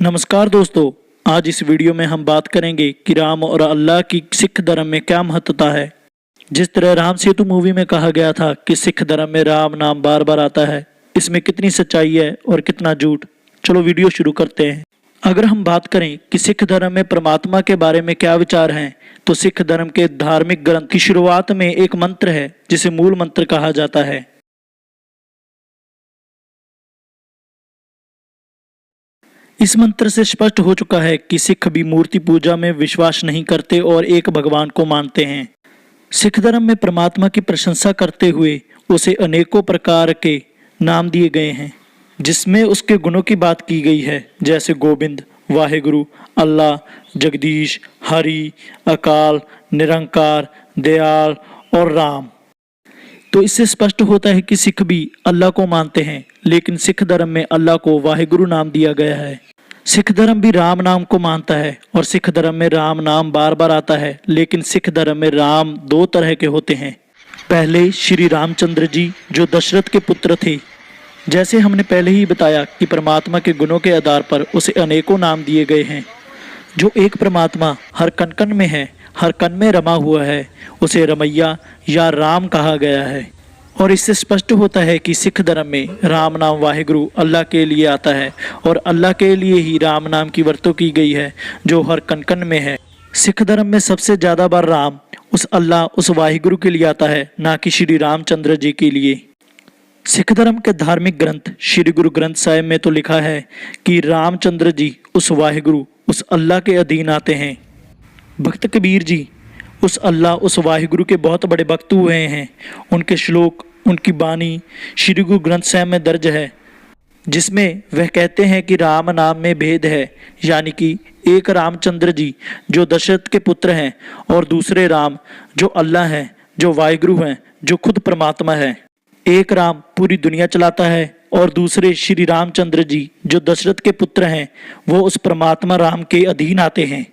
नमस्कार दोस्तों, आज इस वीडियो में हम बात करेंगे कि राम और अल्लाह की सिख धर्म में क्या महत्वता है। जिस तरह राम सेतु मूवी में कहा गया था कि सिख धर्म में राम नाम बार बार आता है, इसमें कितनी सच्चाई है और कितना झूठ। चलो वीडियो शुरू करते हैं। अगर हम बात करें कि सिख धर्म में परमात्मा के बारे में क्या विचार हैं, तो सिख धर्म के धार्मिक ग्रंथ की शुरुआत में एक मंत्र है जिसे मूल मंत्र कहा जाता है। इस मंत्र से स्पष्ट हो चुका है कि सिख भी मूर्ति पूजा में विश्वास नहीं करते और एक भगवान को मानते हैं। सिख धर्म में परमात्मा की प्रशंसा करते हुए उसे अनेकों प्रकार के नाम दिए गए हैं, जिसमें उसके गुणों की बात की गई है, जैसे गोविंद, वाहेगुरु, अल्लाह, जगदीश, हरि, अकाल, निरंकार, दयाल और राम। तो इससे स्पष्ट होता है कि सिख भी अल्लाह को मानते हैं, लेकिन सिख धर्म में अल्लाह को वाहेगुरु नाम दिया गया है। सिख धर्म भी राम नाम को मानता है और सिख धर्म में राम नाम बार बार आता है, लेकिन सिख धर्म में राम दो तरह के होते हैं। पहले श्री रामचंद्र जी जो दशरथ के पुत्र थे। जैसे हमने पहले ही बताया कि परमात्मा के गुणों के आधार पर उसे अनेकों नाम दिए गए हैं। जो एक परमात्मा हर कण कण में है, हर कण में रमा हुआ है, उसे रमैया या राम कहा गया है। और इससे स्पष्ट होता है कि सिख धर्म में राम नाम वाहेगुरु अल्लाह के लिए आता है और अल्लाह के लिए ही राम नाम की वर्तों की गई है जो हर कण कण में है। सिख धर्म में सबसे ज़्यादा बार राम उस अल्लाह उस वाहिगुरु के लिए आता है, ना कि श्री रामचंद्र जी के लिए। सिख धर्म के धार्मिक ग्रंथ श्री गुरु ग्रंथ साहिब में तो लिखा है कि रामचंद्र जी उस वाहिगुरु उस अल्लाह के अधीन आते हैं। भक्त कबीर जी उस अल्लाह उस वाहिगुरु के बहुत बड़े भक्त हुए हैं। उनके श्लोक, उनकी बानी श्री गुरु ग्रंथ साहिब में दर्ज है, जिसमें वह कहते हैं कि राम नाम में भेद है, यानी कि एक रामचंद्र जी जो दशरथ के पुत्र हैं और दूसरे राम जो अल्लाह हैं, जो वाहिगुरु हैं, जो खुद परमात्मा है। एक राम पूरी दुनिया चलाता है और दूसरे श्री रामचंद्र जी जो दशरथ के पुत्र हैं, वो उस परमात्मा राम के अधीन आते हैं।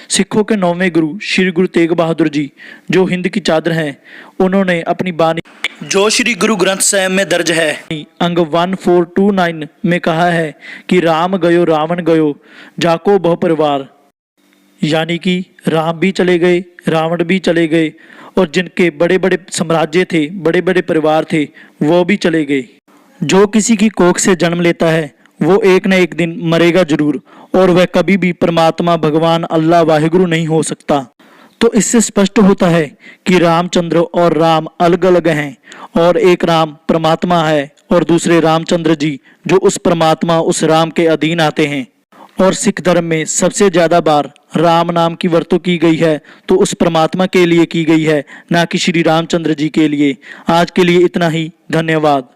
सिखों के 9वें गुरु श्री गुरु तेग बहादुर जी जो हिंद की चादर हैं, उन्होंने अपनी बानी जो श्री गुरु ग्रंथ साहिब में दर्ज है अंग 1429 में कहा है कि राम गयो रावण गयो जाको बहु परिवार, यानी कि राम भी चले गए, रावण भी चले गए और जिनके बड़े बड़े साम्राज्य थे, बड़े बड़े परिवार थे, वो भी चले गए। जो किसी की कोख से जन्म लेता है वो एक न एक दिन मरेगा जरूर, और वह कभी भी परमात्मा भगवान अल्लाह वाहिगुरु नहीं हो सकता। तो इससे स्पष्ट होता है कि रामचंद्र और राम अलग अलग हैं और एक राम परमात्मा है और दूसरे रामचंद्र जी जो उस परमात्मा उस राम के अधीन आते हैं। और सिख धर्म में सबसे ज़्यादा बार राम नाम की वर्तों की गई है तो उस परमात्मा के लिए की गई है, ना कि श्री रामचंद्र जी के लिए। आज के लिए इतना ही, धन्यवाद।